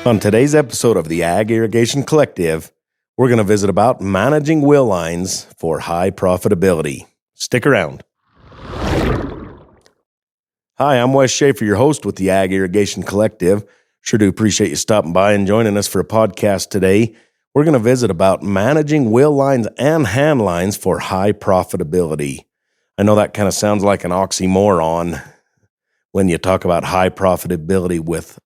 On today's episode of the Ag Irrigation Collective, we're going to visit about managing will lines for high profitability. Stick around. Hi, I'm Wes Schaefer, your host with the Ag Irrigation Collective. Sure do appreciate you stopping by and joining us for a podcast today. We're going to visit about managing will lines and hand lines for high profitability. I know that kind of sounds like an oxymoron when you talk about high profitability with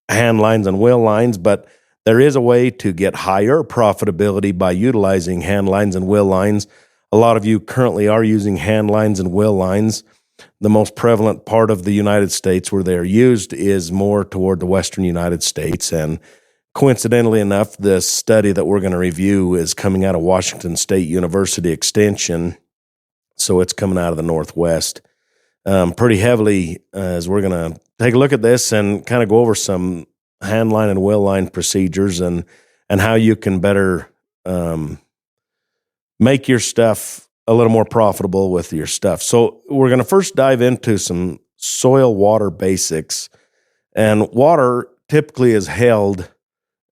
hand lines and will lines, but there is a way to get higher profitability by utilizing hand lines and will lines. A lot of you currently are using hand lines and will lines. The most prevalent part of the United States where they're used is more toward the western United States. And coincidentally enough, the study that we're going to review is coming out of Washington State University Extension. So it's coming out of the Northwest pretty heavily as we're going to take a look at this and kind of go over some hand line and will line procedures and how you can better make your stuff a little more profitable with your stuff. So we're going to first dive into some soil water basics. And water typically is held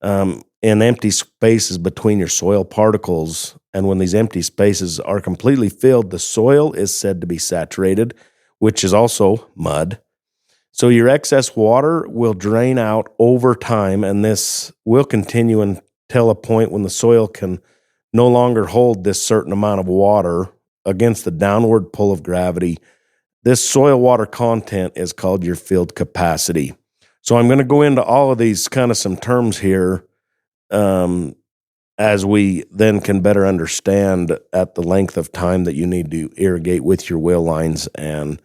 in empty spaces between your soil particles. And when these empty spaces are completely filled, the soil is said to be saturated, which is also mud. So your excess water will drain out over time, and this will continue until a point when the soil can no longer hold this certain amount of water against the downward pull of gravity. This soil water content is called your field capacity. So I'm going to go into all of these kind of some terms here as we then can better understand at the length of time that you need to irrigate with your will lines and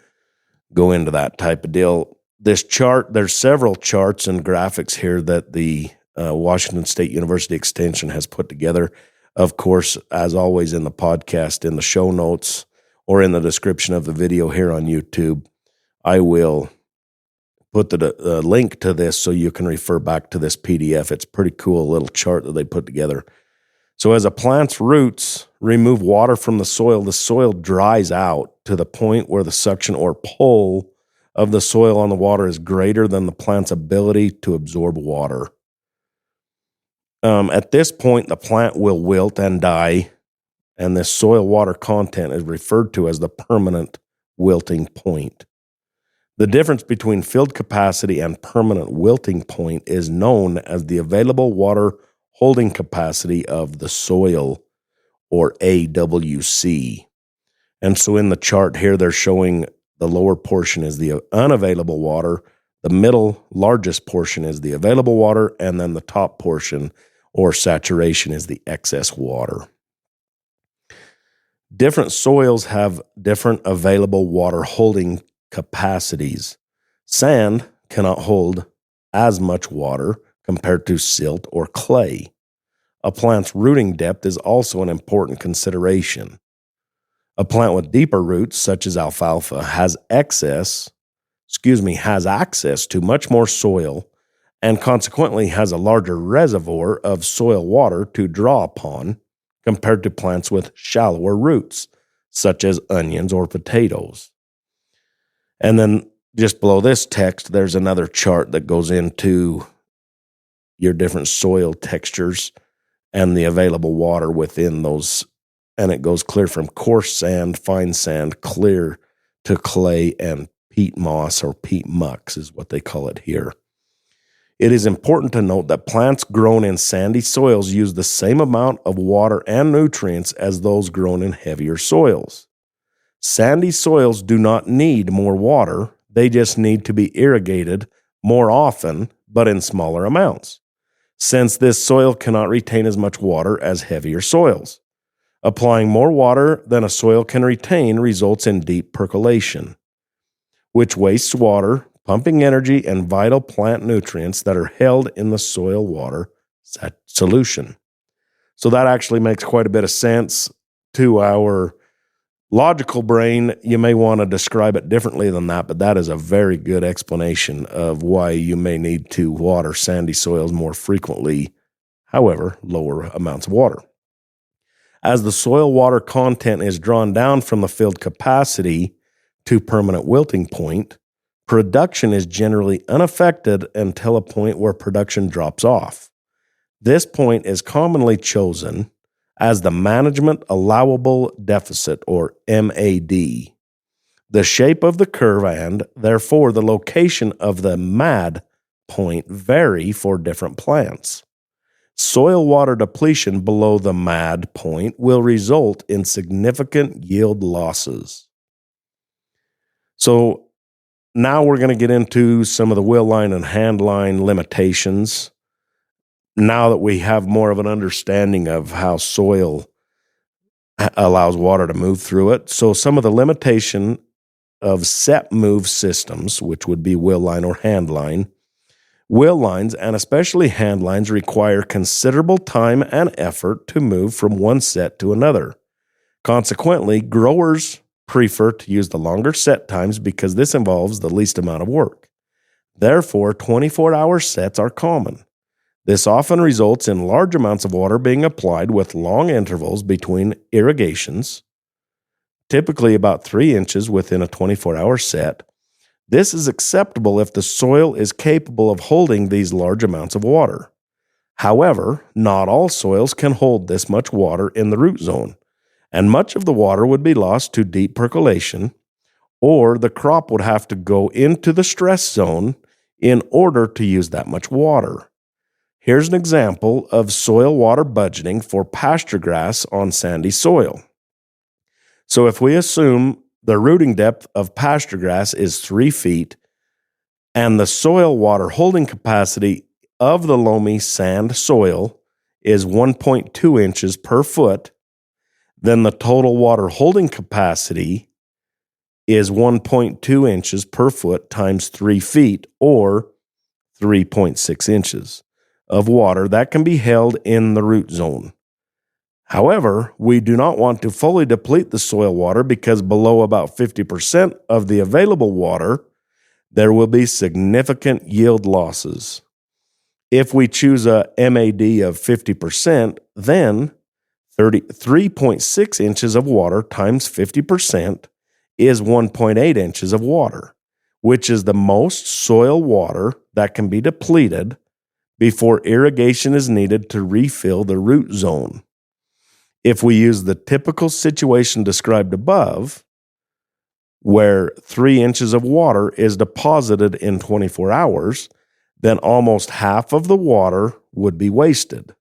go into that type of deal. This chart, there's several charts and graphics here that the Washington State University Extension has put together. Of course, as always in the podcast, in the show notes or in the description of the video here on YouTube, I will put the link to this so you can refer back to this PDF. It's a pretty cool little chart that they put together. So as a plant's roots remove water from the soil dries out to the point where the suction or pull of the soil on the water is greater than the plant's ability to absorb water. At this point, the plant will wilt and die, and this soil water content is referred to as the permanent wilting point. The difference between field capacity and permanent wilting point is known as the available water holding capacity of the soil, or AWC. And so in the chart here, they're showing the lower portion is the unavailable water, the middle largest portion is the available water, and then the top portion or saturation is the excess water. Different soils have different available water holding capacities. Sand cannot hold as much water compared to silt or clay. A plant's rooting depth is also an important consideration. A plant with deeper roots, such as alfalfa, has access to much more soil and consequently has a larger reservoir of soil water to draw upon compared to plants with shallower roots, such as onions or potatoes. And then just below this text, there's another chart that goes into your different soil textures and the available water within those. And it goes clear from coarse sand, fine sand, clear to clay and peat moss or peat mucks is what they call it here. It is important to note that plants grown in sandy soils use the same amount of water and nutrients as those grown in heavier soils. Sandy soils do not need more water, they just need to be irrigated more often, but in smaller amounts, since this soil cannot retain as much water as heavier soils. Applying more water than a soil can retain results in deep percolation, which wastes water, pumping energy, and vital plant nutrients that are held in the soil water solution. So that actually makes quite a bit of sense to our logical brain. You may want to describe it differently than that, but that is a very good explanation of why you may need to water sandy soils more frequently, however, lower amounts of water. As the soil water content is drawn down from the field capacity to permanent wilting point, production is generally unaffected until a point where production drops off. This point is commonly chosen as the Management Allowable Deficit, or MAD. The shape of the curve and, therefore, the location of the MAD point vary for different plants. Soil water depletion below the MAD point will result in significant yield losses. So now we're going to get into some of the wheel line and hand line limitations. Now that we have more of an understanding of how soil allows water to move through it. So some of the limitation of set move systems, which would be wheel line or hand line. Wheel lines, and especially hand lines, require considerable time and effort to move from one set to another. Consequently, growers prefer to use the longer set times because this involves the least amount of work. Therefore, 24-hour sets are common. This often results in large amounts of water being applied with long intervals between irrigations, typically about 3 inches within a 24-hour set. This is acceptable if the soil is capable of holding these large amounts of water. However, not all soils can hold this much water in the root zone, and much of the water would be lost to deep percolation, or the crop would have to go into the stress zone in order to use that much water. Here's an example of soil water budgeting for pasture grass on sandy soil. So if we assume the rooting depth of pasture grass is 3 feet, and the soil water holding capacity of the loamy sand soil is 1.2 inches per foot, then the total water holding capacity is 1.2 inches per foot times 3 feet, or 3.6 inches of water that can be held in the root zone. However, we do not want to fully deplete the soil water because below about 50% of the available water, there will be significant yield losses. If we choose a MAD of 50%, then 3.6 inches of water times 50% is 1.8 inches of water, which is the most soil water that can be depleted before irrigation is needed to refill the root zone. If we use the typical situation described above, where 3 inches of water is deposited in 24 hours, then almost half of the water would be wasted.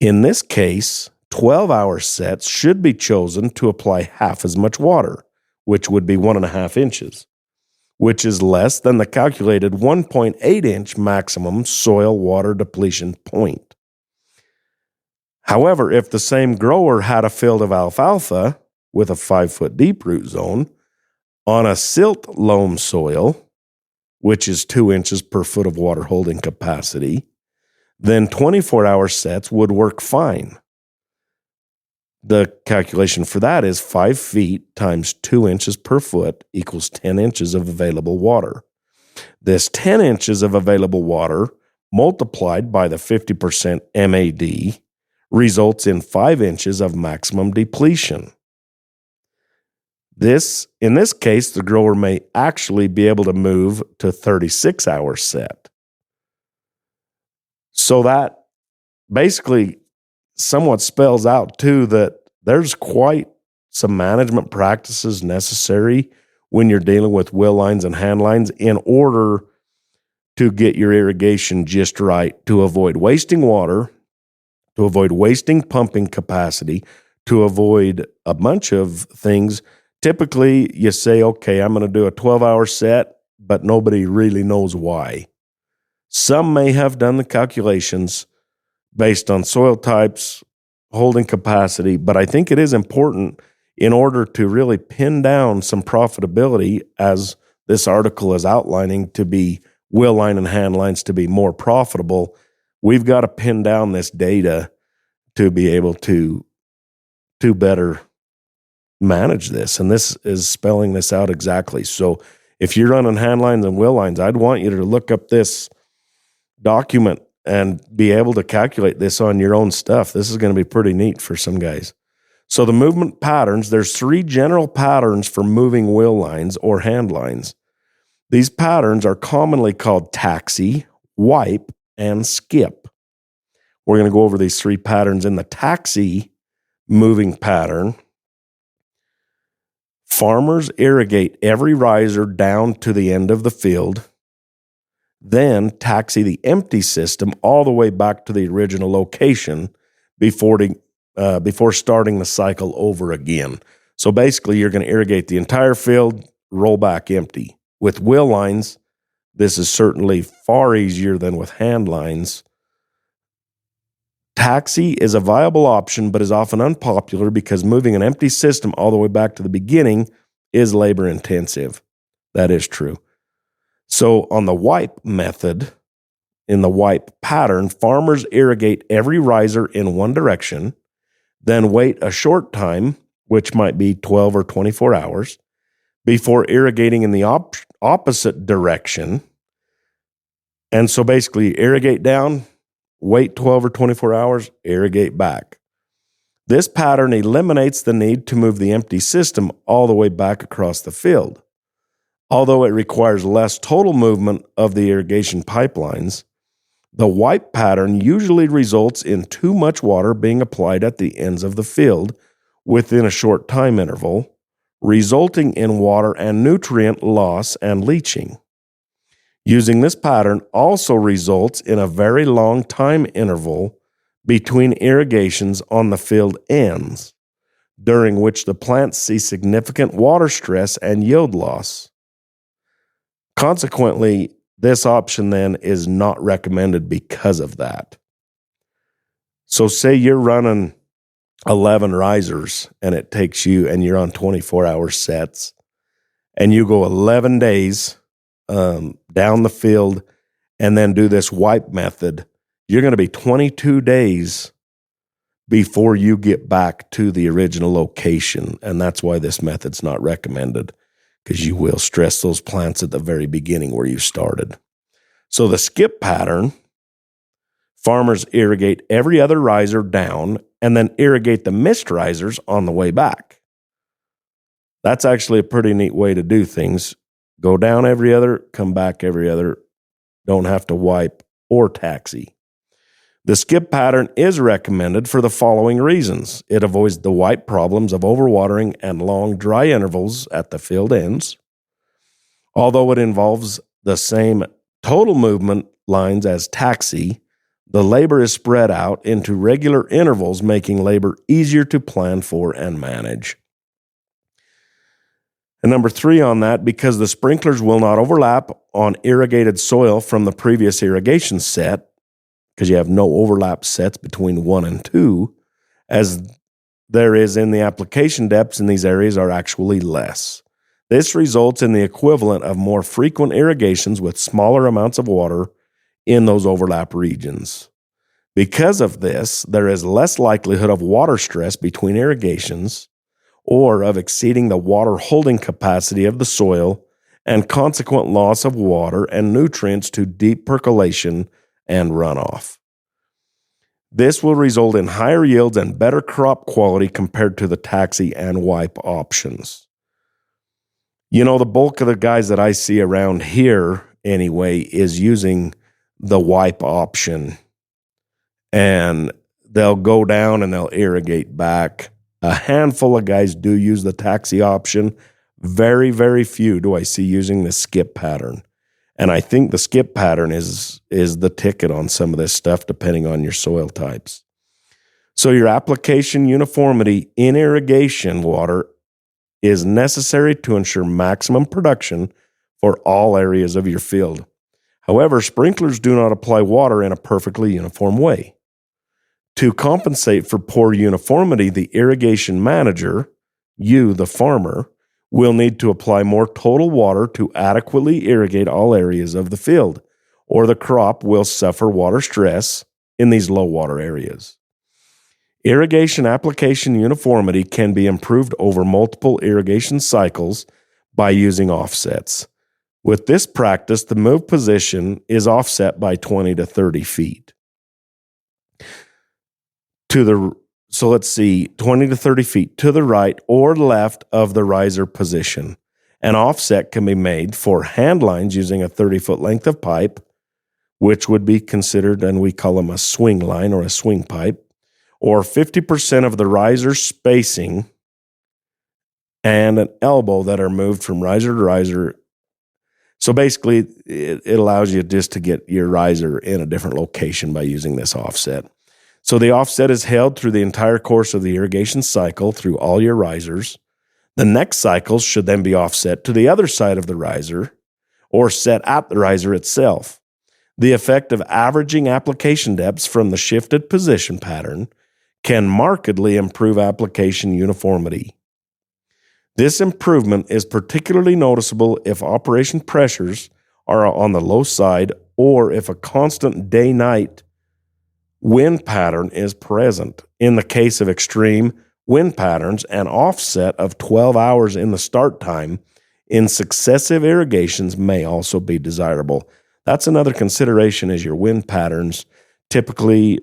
In this case, 12-hour sets should be chosen to apply half as much water, which would be 1.5 inches, which is less than the calculated 1.8 inch maximum soil water depletion point. However, if the same grower had a field of alfalfa with a 5-foot deep root zone on a silt loam soil, which is 2 inches per foot of water holding capacity, then 24-hour sets would work fine. The calculation for that is 5 feet times 2 inches per foot equals 10 inches of available water. This 10 inches of available water multiplied by the 50% MAD results in 5 inches of maximum depletion. In this case, the grower may actually be able to move to 36-hour set. So that basically somewhat spells out too that there's quite some management practices necessary when you're dealing with wheel lines and hand lines in order to get your irrigation just right, to avoid wasting water, to avoid wasting pumping capacity, to avoid a bunch of things. Typically, you say, okay, I'm going to do a 12-hour set, but nobody really knows why. Some may have done the calculations based on soil types, holding capacity, but I think it is important in order to really pin down some profitability, as this article is outlining, to be wheel line and hand lines to be more profitable. We've got to pin down this data to be able to better manage this. And this is spelling this out exactly. So if you're running hand lines and wheel lines, I'd want you to look up this document and be able to calculate this on your own stuff. This is going to be pretty neat for some guys. So the movement patterns, there's 3 general patterns for moving wheel lines or hand lines. These patterns are commonly called taxi, wipe, and skip. We're going to go over these three patterns. In the taxi moving pattern, farmers irrigate every riser down to the end of the field, then taxi the empty system all the way back to the original location before starting the cycle over again. So basically, you're going to irrigate the entire field, roll back empty. With wheel lines, this is certainly far easier than with hand lines. Taxi is a viable option, but is often unpopular because moving an empty system all the way back to the beginning is labor intensive. That is true. So on the wipe method, in the wipe pattern, farmers irrigate every riser in one direction, then wait a short time, which might be 12 or 24 hours, before irrigating in the opposite direction. And so basically, irrigate down, wait 12 or 24 hours, irrigate back. This pattern eliminates the need to move the empty system all the way back across the field. Although it requires less total movement of the irrigation pipelines, the wipe pattern usually results in too much water being applied at the ends of the field within a short time interval, resulting in water and nutrient loss and leaching. Using this pattern also results in a very long time interval between irrigations on the field ends, during which the plants see significant water stress and yield loss. Consequently, this option then is not recommended because of that. So say you're running 11 risers and it takes you, and you're on 24-hour sets, and you go 11 days down the field and then do this wipe method, you're going to be 22 days before you get back to the original location. And that's why this method's not recommended, because you will stress those plants at the very beginning where you started. So the skip pattern, farmers irrigate every other riser down and then irrigate the missed risers on the way back. That's actually a pretty neat way to do things. Go down every other, come back every other. Don't have to wipe or taxi. The skip pattern is recommended for the following reasons. It avoids the wipe problems of overwatering and long dry intervals at the field ends. Although it involves the same total movement lines as taxi, the labor is spread out into regular intervals, making labor easier to plan for and manage. And number 3 on that, because the sprinklers will not overlap on irrigated soil from the previous irrigation set, because you have no overlap sets between 1 and 2, as there is in the application depths in these areas are actually less. This results in the equivalent of more frequent irrigations with smaller amounts of water in those overlap regions. Because of this, there is less likelihood of water stress between irrigations or of exceeding the water holding capacity of the soil and consequent loss of water and nutrients to deep percolation and runoff. This will result in higher yields and better crop quality compared to the taxi and wipe options. You know, the bulk of the guys that I see around here anyway is using the wipe option, and they'll go down and they'll irrigate back. A handful of guys do use the taxi option. Very, very few do I see using the skip pattern. And I think the skip pattern is the ticket on some of this stuff, depending on your soil types. So your application uniformity in irrigation water is necessary to ensure maximum production for all areas of your field. However, sprinklers do not apply water in a perfectly uniform way. To compensate for poor uniformity, the irrigation manager, you, the farmer, will need to apply more total water to adequately irrigate all areas of the field, or the crop will suffer water stress in these low water areas. Irrigation application uniformity can be improved over multiple irrigation cycles by using offsets. With this practice, the move position is offset by 20 to 30 feet. So let's see, 20 to 30 feet to the right or left of the riser position. An offset can be made for hand lines using a 30-foot length of pipe, which would be considered, and we call them a swing line or a swing pipe, or 50% of the riser spacing and an elbow that are moved from riser to riser. So basically, it allows you just to get your riser in a different location by using this offset. So the offset is held through the entire course of the irrigation cycle through all your risers. The next cycles should then be offset to the other side of the riser or set at the riser itself. The effect of averaging application depths from the shifted position pattern can markedly improve application uniformity. This improvement is particularly noticeable if operation pressures are on the low side or if a constant day-night wind pattern is present. In the case of extreme wind patterns, an offset of 12 hours in the start time in successive irrigations may also be desirable. That's another consideration, is your wind patterns. Typically,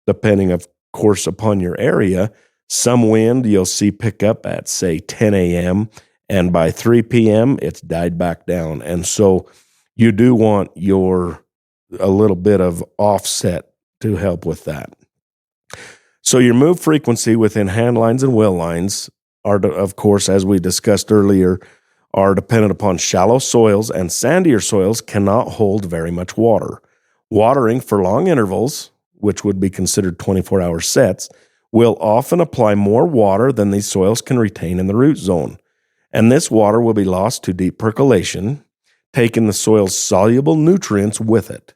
depending, of course, upon your area, some wind you'll see pick up at, say, 10 a.m., and by 3 p.m., it's died back down. And so you do want a little bit of offset to help with that. So your move frequency within hand lines and well lines are, of course, as we discussed earlier, are dependent upon shallow soils, and sandier soils cannot hold very much water. Watering for long intervals, which would be considered 24-hour sets, will often apply more water than these soils can retain in the root zone. And this water will be lost to deep percolation, taking the soil's soluble nutrients with it.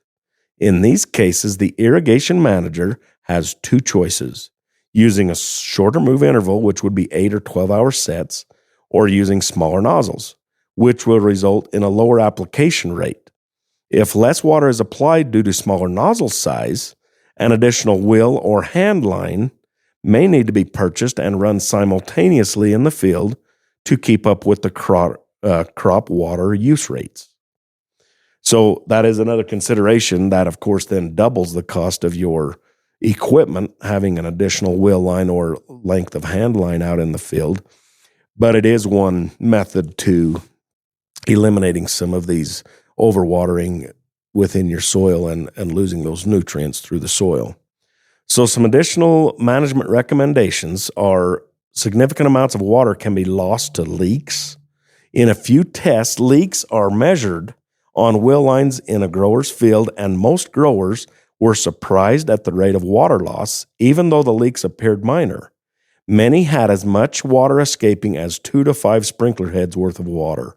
In these cases, the irrigation manager has two choices: using a shorter move interval, which would be 8 or 12-hour sets, or using smaller nozzles, which will result in a lower application rate. If less water is applied due to smaller nozzle size, an additional wheel or hand line may need to be purchased and run simultaneously in the field to keep up with the crop water use rates. So that is another consideration that, of course, then doubles the cost of your equipment, having an additional wheel line or length of hand line out in the field. But it is one method to eliminating some of these overwatering within your soil and losing those nutrients through the soil. So some additional management recommendations are: significant amounts of water can be lost to leaks. In a few tests, leaks are measured on well lines in a grower's field, and most growers were surprised at the rate of water loss, even though the leaks appeared minor. Many had as much water escaping as 2 to 5 sprinkler heads worth of water.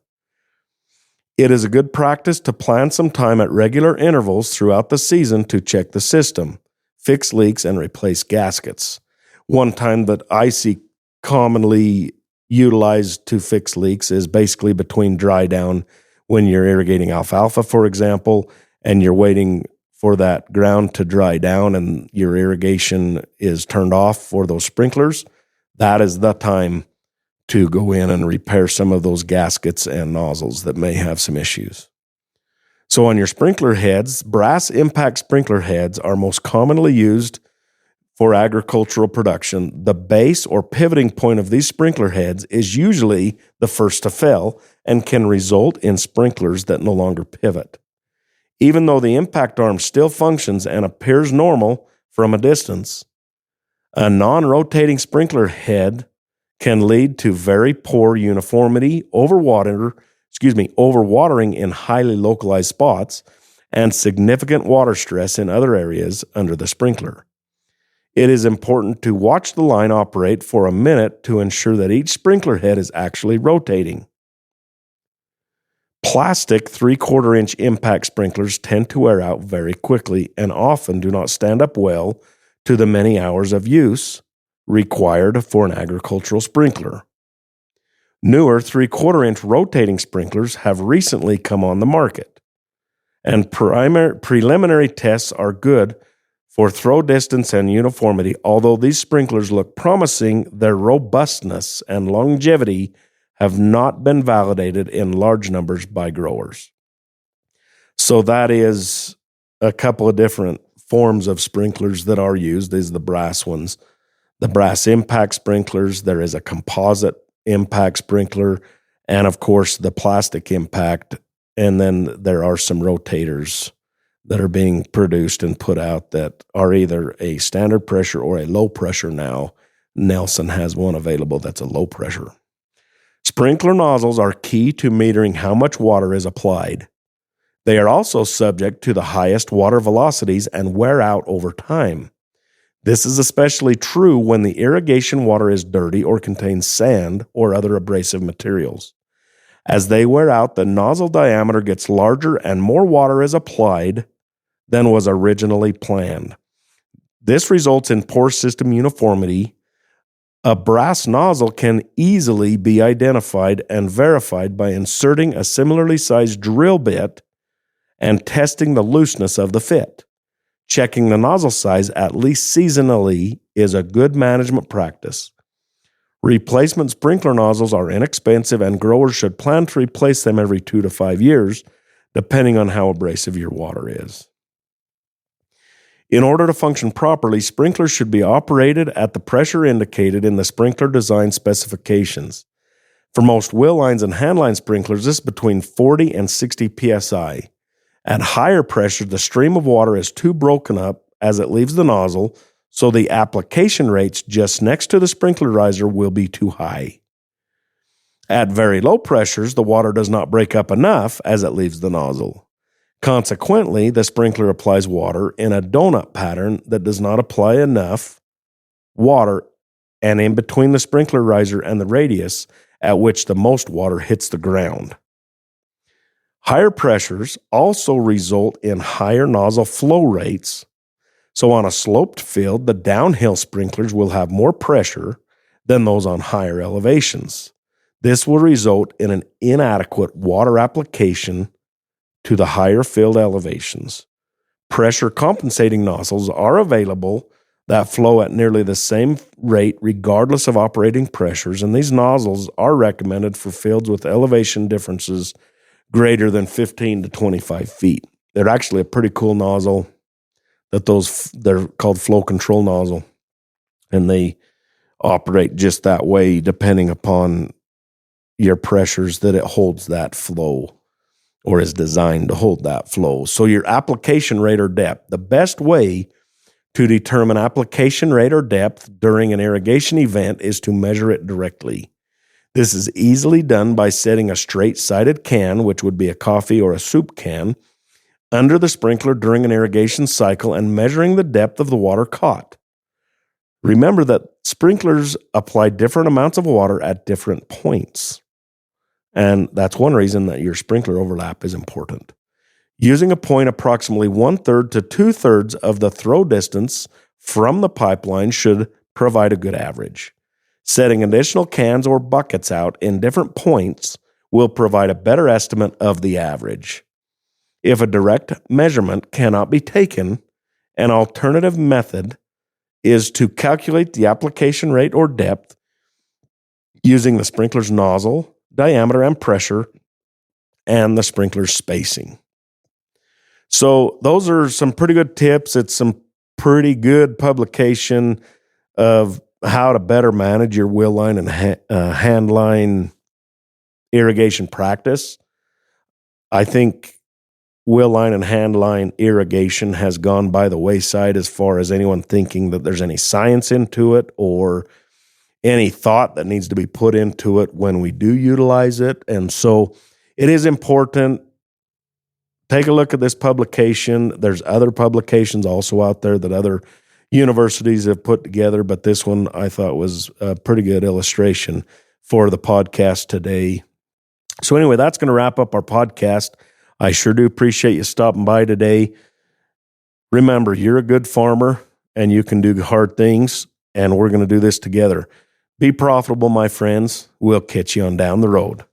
It is a good practice to plan some time at regular intervals throughout the season to check the system, fix leaks, and replace gaskets. One time that I see commonly utilized to fix leaks is basically between dry down, when you're irrigating alfalfa, for example, and you're waiting for that ground to dry down and your irrigation is turned off for those sprinklers. That is the time to go in and repair some of those gaskets and nozzles that may have some issues. So on your sprinkler heads, brass impact sprinkler heads are most commonly used for agricultural production. The base or pivoting point of these sprinkler heads is usually the first to fail and can result in sprinklers that no longer pivot. Even though the impact arm still functions and appears normal from a distance, a non-rotating sprinkler head can lead to very poor uniformity, overwatering in highly localized spots, and significant water stress in other areas under the sprinkler. It is important to watch the line operate for a minute to ensure that each sprinkler head is actually rotating. Plastic 3/4 inch impact sprinklers tend to wear out very quickly and often do not stand up well to the many hours of use required for an agricultural sprinkler. Newer 3/4 inch rotating sprinklers have recently come on the market, and preliminary tests are good for throw distance and uniformity. Although these sprinklers look promising, their robustness and longevity have not been validated in large numbers by growers. So that is a couple of different forms of sprinklers that are used. These are the brass ones. The brass impact sprinklers. There is a composite impact sprinkler, and of course the plastic impact. And then there are some rotators that are being produced and put out that are either a standard pressure or a low pressure now. Nelson has one available that's a low pressure. Sprinkler nozzles are key to metering how much water is applied. They are also subject to the highest water velocities and wear out over time. This is especially true when the irrigation water is dirty or contains sand or other abrasive materials. As they wear out, the nozzle diameter gets larger and more water is applied than was originally planned. This results in poor system uniformity. A brass nozzle can easily be identified and verified by inserting a similarly sized drill bit and testing the looseness of the fit. Checking the nozzle size at least seasonally is a good management practice. Replacement sprinkler nozzles are inexpensive, and growers should plan to replace them every 2 to 5 years, depending on how abrasive your water is. In order to function properly, sprinklers should be operated at the pressure indicated in the sprinkler design specifications. For most wheel lines and handline sprinklers, this is between 40 and 60 psi. At higher pressure, the stream of water is too broken up as it leaves the nozzle, so the application rates just next to the sprinkler riser will be too high. At very low pressures, the water does not break up enough as it leaves the nozzle. Consequently, the sprinkler applies water in a donut pattern that does not apply enough water and in between the sprinkler riser and the radius at which the most water hits the ground. Higher pressures also result in higher nozzle flow rates. So on a sloped field, the downhill sprinklers will have more pressure than those on higher elevations. This will result in an inadequate water application to the higher field elevations. Pressure compensating nozzles are available that flow at nearly the same rate regardless of operating pressures, and these nozzles are recommended for fields with elevation differences greater than 15 to 25 feet. They're actually a pretty cool nozzle. They're called flow control nozzle, and they operate just that way depending upon your pressures that it holds that flow or is designed to hold that flow. So your application rate or depth, the best way to determine application rate or depth during an irrigation event is to measure it directly. This is easily done by setting a straight-sided can, which would be a coffee or a soup can, under the sprinkler during an irrigation cycle and measuring the depth of the water caught. Remember that sprinklers apply different amounts of water at different points, and that's one reason that your sprinkler overlap is important. Using a point approximately 1/3 to 2/3 of the throw distance from the pipeline should provide a good average. Setting additional cans or buckets out in different points will provide a better estimate of the average. If a direct measurement cannot be taken, an alternative method is to calculate the application rate or depth using the sprinkler's nozzle, diameter and pressure, and the sprinkler's spacing. So those are some pretty good tips. It's some pretty good publication of how to better manage your wheel line and hand line irrigation practice. I think wheel line and hand line irrigation has gone by the wayside as far as anyone thinking that there's any science into it or any thought that needs to be put into it when we do utilize it. And so it is important. Take a look at this publication. There's other publications also out there that other universities have put together, but this one I thought was a pretty good illustration for the podcast today. So anyway, that's going to wrap up our podcast. I sure do appreciate you stopping by today. Remember, you're a good farmer and you can do hard things, and we're going to do this together. Be profitable, my friends. We'll catch you on down the road.